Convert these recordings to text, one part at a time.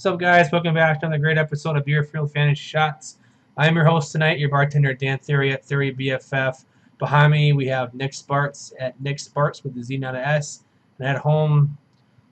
What's up, guys? Welcome back to another great episode of Beerfield Fantasy Shots. I'm your host tonight, your bartender Dan Theory at Theory BFF. Behind me, we have Nick Sparks at Nick Sparks with the Z, not a S. And at home,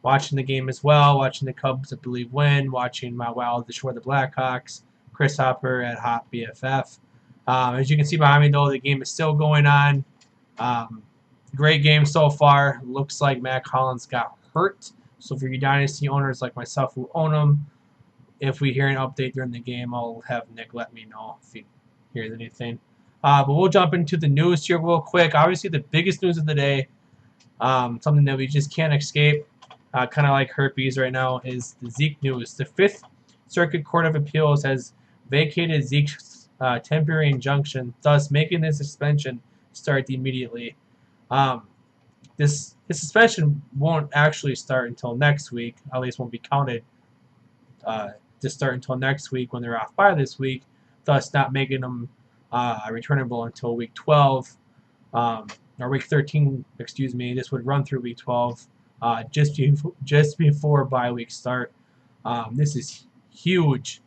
watching the game as well, watching the Cubs, I believe, win, watching my Wild, the Shore, the Blackhawks. Chris Hopper at Hot BFF. As you can see behind me, though, the game is still going on. Um, Great game so far. Looks like Matt Collins got hurt. So for you Dynasty owners like myself who own them, if we hear an update during the game, I'll have Nick let me know if he hears anything. But we'll jump into the news here real quick. Obviously, the biggest news of the day, something that we just can't escape, kind of like herpes right now, is the Zeke news. The Fifth Circuit Court of Appeals has vacated Zeke's temporary injunction, thus making the suspension start immediately. This suspension won't actually start until next week. At least won't be counted to start until next week when they're off by this week, thus not making them returnable until week 12 or week 13. Excuse me. This would run through week 12, just before bye week start. This is huge.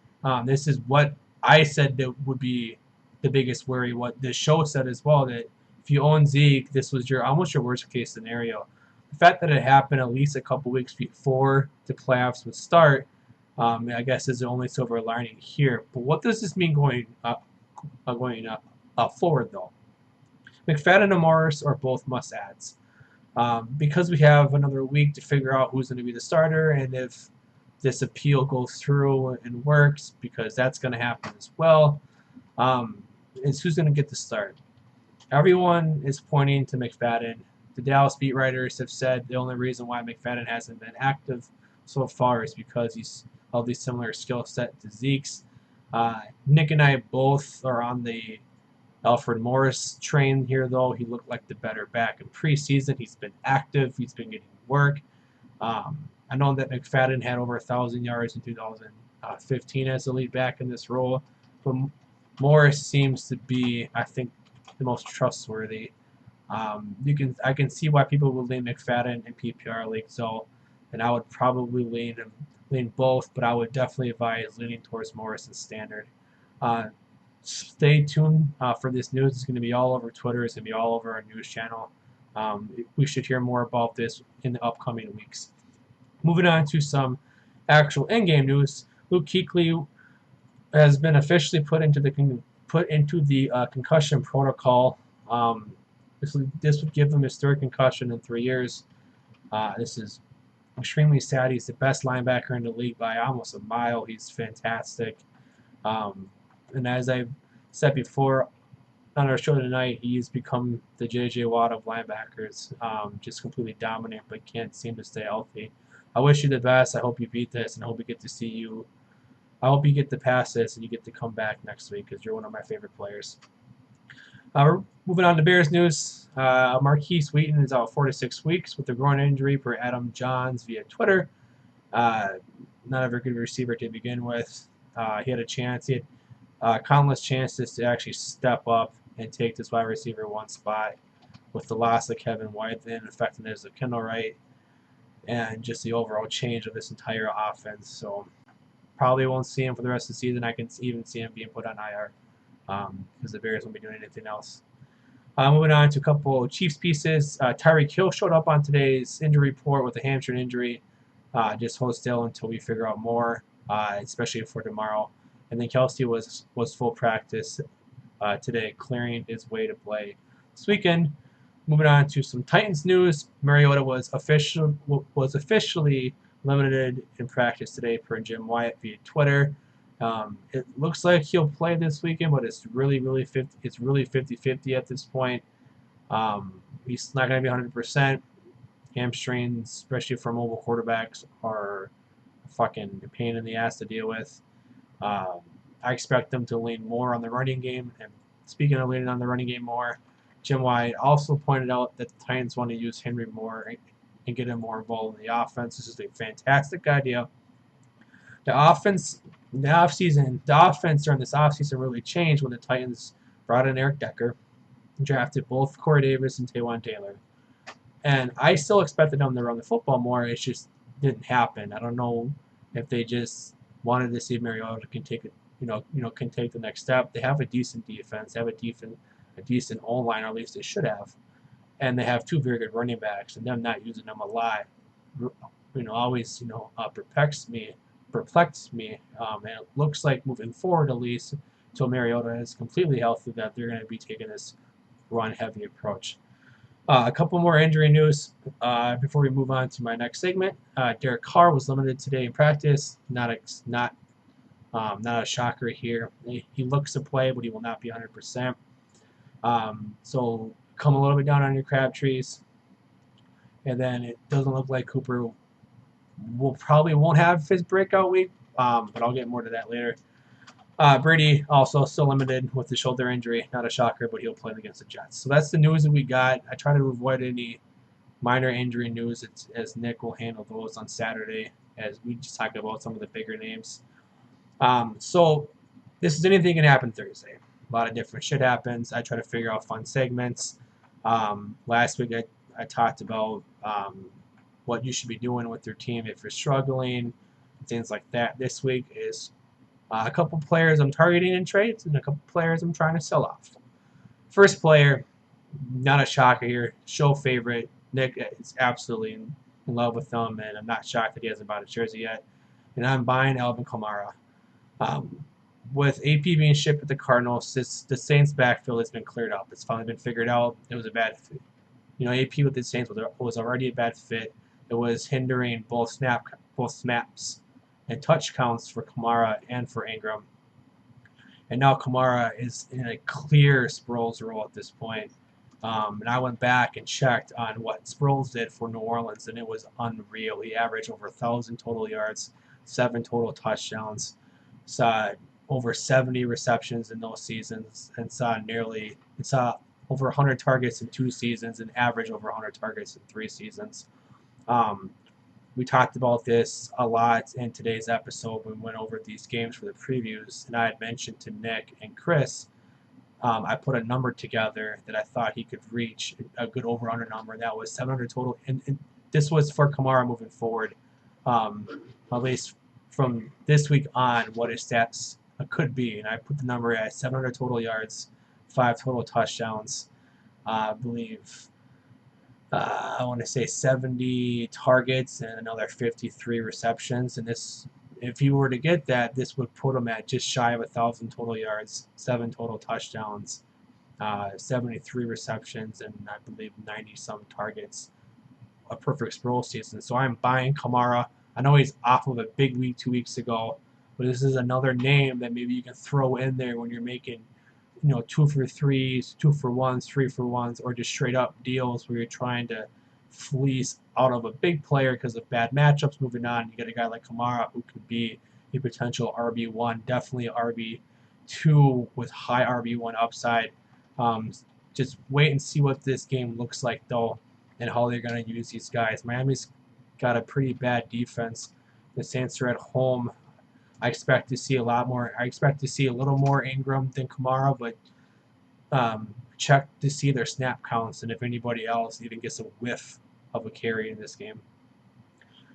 This is what I said that would be the biggest worry. What the show said as well, that if you own Zeke, this was almost your worst case scenario. The fact that it happened at least a couple weeks before the playoffs would start, I guess, is the only silver lining here. But what does this mean going forward, though? McFadden and Morris are both must-adds. Because we have another week to figure out who's going to be the starter and if this appeal goes through and works, because that's going to happen as well, is who's going to get the start. Everyone is pointing to McFadden. The Dallas beat writers have said the only reason why McFadden hasn't been active so far is because he's of the similar skill set to Zeke's. Nick and I both are on the Alfred Morris train here, though. He looked like the better back in preseason. He's been active. He's been getting work. I know that McFadden had over 1,000 yards in 2015 as the lead back in this role, but Morris seems to be, I think, the most trustworthy. I can see why people would lean McFadden in PPR leagues, though, and I would probably lean both, but I would definitely advise leaning towards Morris and standard. Stay tuned for this news. It's going to be all over Twitter. It's going to be all over our news channel. We should hear more about this in the upcoming weeks. Moving on to some actual in-game news. Luke Kuechly has been officially put into the concussion protocol. This would give him his third concussion in 3 years. This is extremely sad. He's the best linebacker in the league by almost a mile. He's fantastic. And as I've said before on our show tonight, he's become the J.J. Watt of linebackers. Just completely dominant, but can't seem to stay healthy. I wish you the best. I hope you beat this, and I hope we get to see you. I hope you get to pass this and you get to come back next week, because you're one of my favorite players. Moving on to Bears news. Marquise Wheaton is out 4 to 6 weeks with a groin injury per Adam Johns via Twitter. Not a very good receiver to begin with. He had a chance. He had countless chances to actually step up and take this wide receiver one spot, with the loss of Kevin White, the ineffectiveness of Kendall Wright, and just the overall change of this entire offense. So probably won't see him for the rest of the season. I can even see him being put on IR because the Bears won't be doing anything else. Moving on to a couple of Chiefs pieces. Tyreek Hill showed up on today's injury report with a hamstring injury. Just hold still until we figure out more, especially for tomorrow. And then Kelsey was full practice today, clearing his way to play this weekend. Moving on to some Titans news. Mariota was officially limited in practice today per Jim Wyatt via Twitter. It looks like he'll play this weekend, but it's really 50-50 at this point. He's not going to be 100%. Hamstrings, especially for mobile quarterbacks, are a fucking pain in the ass to deal with. I expect them to lean more on the running game. And speaking of leaning on the running game more, Jim Wyatt also pointed out that the Titans want to use Henry more and get him more involved in the offense. This is a fantastic idea. The offense during this offseason really changed when the Titans brought in Eric Decker and drafted both Corey Davis and Taywan Taylor. And I still expected them to run the football more. It just didn't happen. I don't know if they just wanted to see Mariota can take it, can take the next step. They have a decent defense. They have a decent O line, or at least they should have, and they have two very good running backs. And them not using them a lot, always perplexes me. And it looks like moving forward, at least, until Mariota is completely healthy, that they're going to be taking this run-heavy approach. A couple more injury news before we move on to my next segment. Derek Carr was limited today in practice. Not a shocker here. He looks to play, but he will not be 100%. So come a little bit down on your crab trees. And then it doesn't look like Cooper won't have his breakout week, but I'll get more to that later. Brady also still limited with the shoulder injury. Not a shocker, but he'll play against the Jets. So that's the news that we got. I try to avoid any minor injury news as Nick will handle those on Saturday as we just talk about some of the bigger names. So this is anything can happen Thursday. A lot of different shit happens. I try to figure out fun segments. Last week I talked about what you should be doing with your team if you're struggling, things like that. This week is a couple players I'm targeting in trades and a couple players I'm trying to sell off. First player, not a shocker here, show favorite. Nick is absolutely in love with him, and I'm not shocked that he hasn't bought a jersey yet. And I'm buying Alvin Kamara. With AP being shipped at the Cardinals, the Saints' backfield has been cleared up. It's finally been figured out. It was a bad fit. AP with the Saints was already a bad fit. It was hindering both snaps and touch counts for Kamara and for Ingram. And now Kamara is in a clear Sproles role at this point. And I went back and checked on what Sproles did for New Orleans, and it was unreal. He averaged over 1,000 total yards, 7 total touchdowns, saw over 70 receptions in those seasons, and saw over 100 targets in 2 seasons and averaged over 100 targets in 3 seasons. We talked about this a lot in today's episode when we went over these games for the previews, and I had mentioned to Nick and Chris, I put a number together that I thought he could reach, a good over-under number, and that was 700 total. And this was for Kamara moving forward, at least from this week on, what his stats could be. And I put the number at 700 total yards, 5 total touchdowns, I believe. I want to say 70 targets and another 53 receptions. And this, if he were to get that, this would put him at just shy of 1,000 total yards, 7 total touchdowns, 73 receptions, and I believe 90-some targets. A perfect Sproles season. So I'm buying Kamara. I know he's off of a big week 2 weeks ago, but this is another name that maybe you can throw in there when you're making 2 for 3s, 2 for 1s, 3 for 1s, or just straight up deals where you're trying to fleece out of a big player because of bad matchups. Moving on, you get a guy like Kamara who could be a potential RB1, definitely RB2 with high RB1 upside. Just wait and see what this game looks like though, and how they're going to use these guys. Miami's got a pretty bad defense. The Saints are at home. I expect to see a lot more. I expect to see a little more Ingram than Kamara, but check to see their snap counts and if anybody else even gets a whiff of a carry in this game.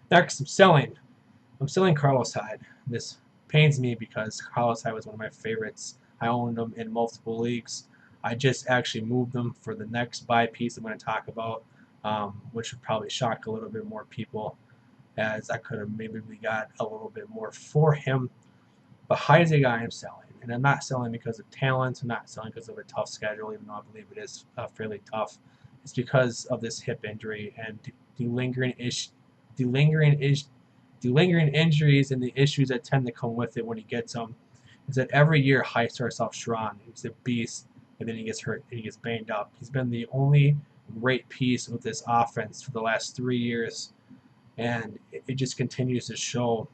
Next, I'm selling Carlos Hyde. This pains me because Carlos Hyde was one of my favorites. I owned him in multiple leagues. I just actually moved them for the next buy piece I'm going to talk about, which would probably shock a little bit more people, as I could have maybe got a little bit more for him. But Hyde's a guy I'm selling, and I'm not selling because of talent. I'm not selling because of a tough schedule, even though I believe it is fairly tough. It's because of this hip injury and the lingering injuries and the issues that tend to come with it when he gets them. Is that every year Hyde starts off strong. He's a beast, and then he gets hurt and he gets banged up. He's been the only great piece of this offense for the last 3 years. And it just continues to show.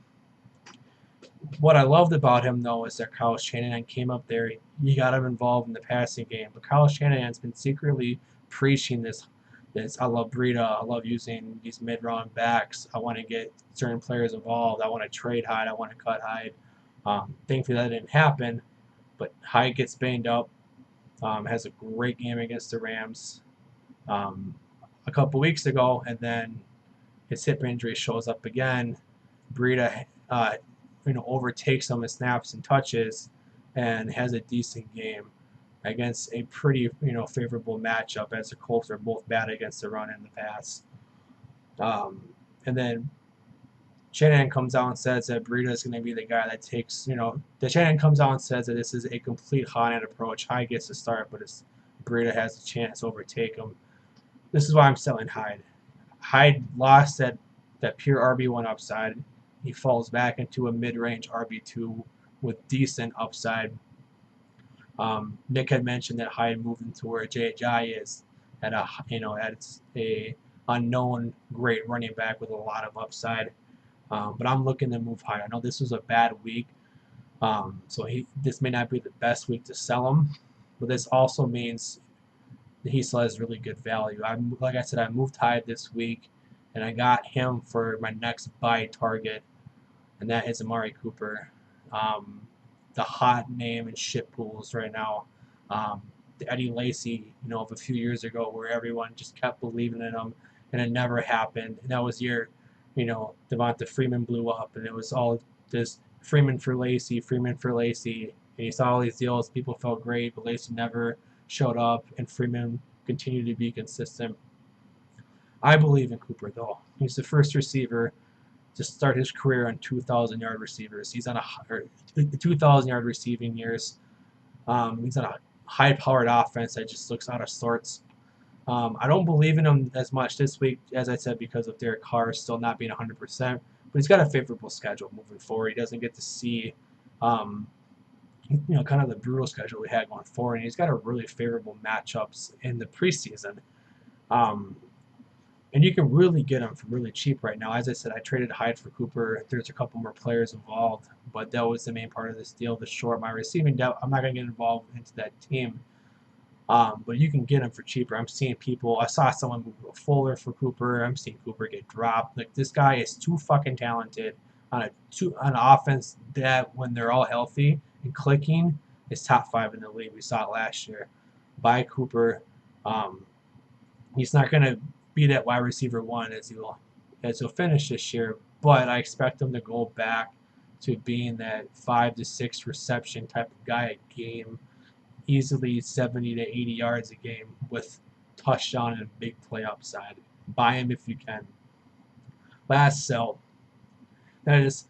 What I loved about him, though, is that Kyle Shanahan came up there. He got him involved in the passing game. But Kyle Shanahan's been secretly preaching this I love Breida. I love using these mid-round backs. I want to get certain players involved. I want to trade Hyde. I want to cut Hyde. Thankfully, that didn't happen. But Hyde gets banged up. Has a great game against the Rams a couple weeks ago, and then his hip injury shows up again. Breida uh, overtakes him in snaps and touches, and has a decent game against a pretty favorable matchup, as the Colts are both bad against the run and the pass. And then Shanahan comes out and says that Burrito is going to be the guy that takes, that Shanahan comes out and says that this is a complete hot end approach. Hyde gets to start, but Burrito has a chance to overtake him. This is why I'm selling Hyde. Hyde lost that pure RB1 upside. He falls back into a mid-range RB2 with decent upside. Nick had mentioned that Hyde moved into where J.J. is at a unknown great running back with a lot of upside. But I'm looking to move Hyde. I know this was a bad week, so this may not be the best week to sell him, but this also means that he still has really good value. Like I said, I moved Hyde this week, and I got him for my next buy target, and that is Amari Cooper. The hot name in shit pools right now. The Eddie Lacy, of a few years ago, where everyone just kept believing in him, and it never happened. And that was year, Devonta Freeman blew up, and it was all this Freeman for Lacy, and you saw all these deals. People felt great, but Lacy never showed up, and Freeman continued to be consistent. I believe in Cooper, though. He's the first receiver to start his career on 2,000-yard receivers. He's on 2,000-yard receiving years. He's on a high-powered offense that just looks out of sorts. I don't believe in him as much this week, as I said, because of Derek Carr still not being 100%. But he's got a favorable schedule moving forward. He doesn't get to see, kind of the brutal schedule we had going forward. And he's got a really favorable matchups in the preseason. And you can really get him for really cheap right now. As I said, I traded Hyde for Cooper. There's a couple more players involved, but that was the main part of this deal to shore my receiving depth. I'm not going to get involved into that team. But you can get him for cheaper. I'm seeing people. I saw someone move Fuller for Cooper. I'm seeing Cooper get dropped. Like, this guy is too fucking talented on an offense that, when they're all healthy and clicking, is top 5 in the league. We saw it last year. Buy Cooper. He's not going to be that wide receiver 1 as he'll finish this year, but I expect him to go back to being that 5 to 6 reception type of guy a game. Easily 70 to 80 yards a game with touchdown and big play upside. Buy him if you can. Last sell. That is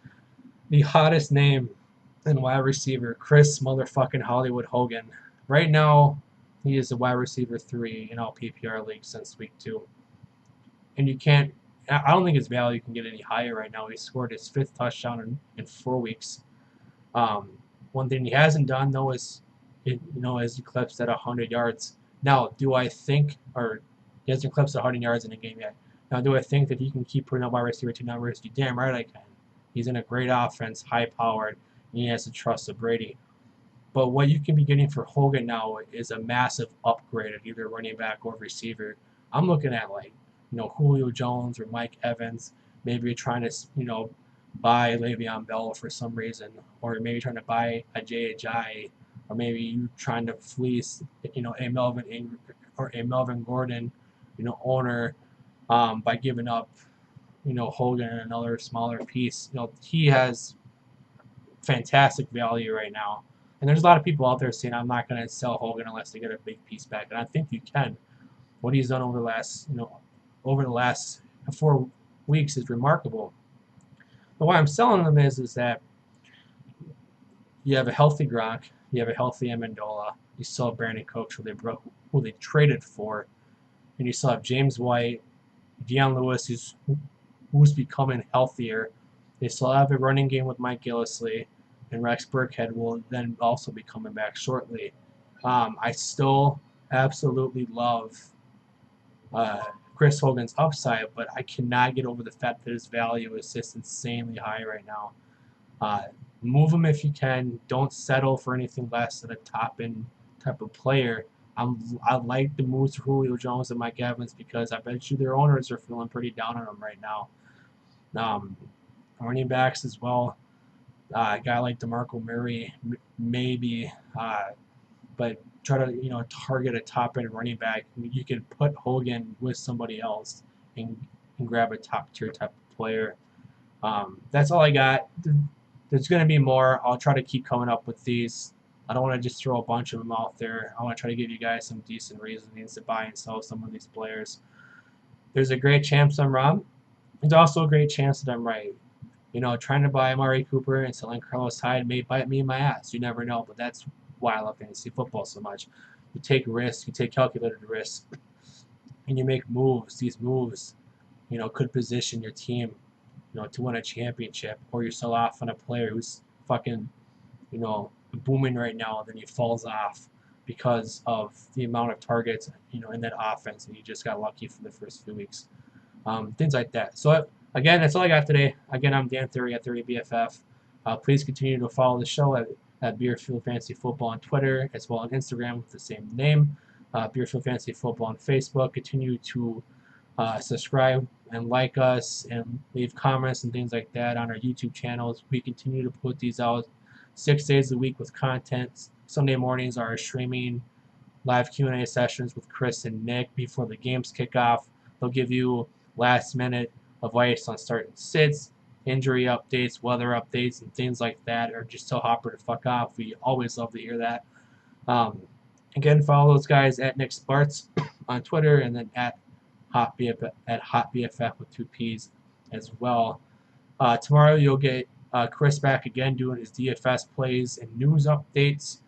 the hottest name in wide receiver, Chris motherfucking Hollywood Hogan. Right now, he is a wide receiver 3 in all PPR leagues since week 2. And you can't, I don't think his value can get any higher right now. He scored his 5th touchdown in 4 weeks. One thing he hasn't done, though, is has eclipsed at 100 yards. Now, do I think, or he hasn't eclipsed 100 yards in a game yet. Now, do I think that he can keep putting up wide receiver 2 numbers? You damn right I can. He's in a great offense, high-powered, and he has the trust of Brady. But what you can be getting for Hogan now is a massive upgrade at either running back or receiver. I'm looking at, like, Julio Jones or Mike Evans. Maybe you're trying to, buy Le'Veon Bell for some reason, or maybe trying to buy a J.J., or maybe you trying to fleece, a Melvin Ingram or a Melvin Gordon, owner, by giving up, Hogan and another smaller piece. He has fantastic value right now, and there's a lot of people out there saying I'm not going to sell Hogan unless they get a big piece back, and I think you can. What he's done over the last 4 weeks is remarkable. But why I'm selling them is that you have a healthy Gronk, you have a healthy Amendola, you still have Brandon Cooks, who they traded for, and you still have James White, Deion Lewis, who's becoming healthier. They still have a running game with Mike Gillislee, and Rex Burkhead will then also be coming back shortly. I still absolutely love Chris Hogan's upside, but I cannot get over the fact that his value is just insanely high right now. Move him if you can. Don't settle for anything less than a top-end type of player. I like the moves for Julio Jones and Mike Evans because I bet you their owners are feeling pretty down on them right now. Running backs as well. A guy like DeMarco Murray, maybe, but try to target a top-end running back. You can put Hogan with somebody else and grab a top-tier type of player. That's all I got. There's going to be more. I'll try to keep coming up with these. I don't want to just throw a bunch of them out there. I want to try to give you guys some decent reasonings to buy and sell some of these players. There's a great chance I'm wrong. There's also a great chance that I'm right. Trying to buy Amari Cooper and selling Carlos Hyde may bite me in my ass. You never know, but that's why I love fantasy football so much. You take risks, you take calculated risks, and you make moves. These moves, could position your team, to win a championship, or you sell off on a player who's fucking, booming right now, then he falls off because of the amount of targets, in that offense, and you just got lucky for the first few weeks. Things like that. So again, that's all I got today. Again, I'm Dan Theory at Theory BFF. Please continue to follow the show at Beerfield Fantasy Football on Twitter, as well on Instagram with the same name. Beerfield Fantasy Football on Facebook. Continue to subscribe and like us and leave comments and things like that on our YouTube channels. We continue to put these out 6 days a week with content. Sunday mornings are our streaming live Q&A sessions with Chris and Nick before the games kick off. They'll give you last minute advice on starting sits, injury updates, weather updates, and things like that, or just tell Hopper to fuck off. We always love to hear that. Again, follow those guys at Nick Sparts on Twitter, and then at Hot BFF with 2 P's as well. Tomorrow you'll get Chris back again doing his DFS plays and news updates.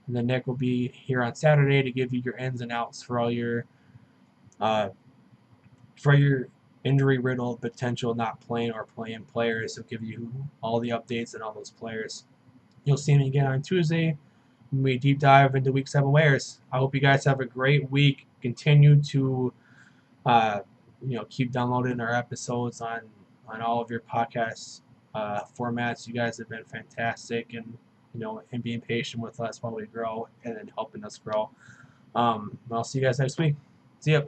And then Nick will be here on Saturday to give you your ins and outs for all your injury riddled potential not playing or playing players. He'll give you all the updates and all those players. You'll see me again on Tuesday when we deep dive into Week 7 waivers. I hope you guys have a great week. Continue to keep downloading our episodes on all of your podcast formats. You guys have been fantastic and being patient with us while we grow and then helping us grow. I'll see you guys next week. See ya.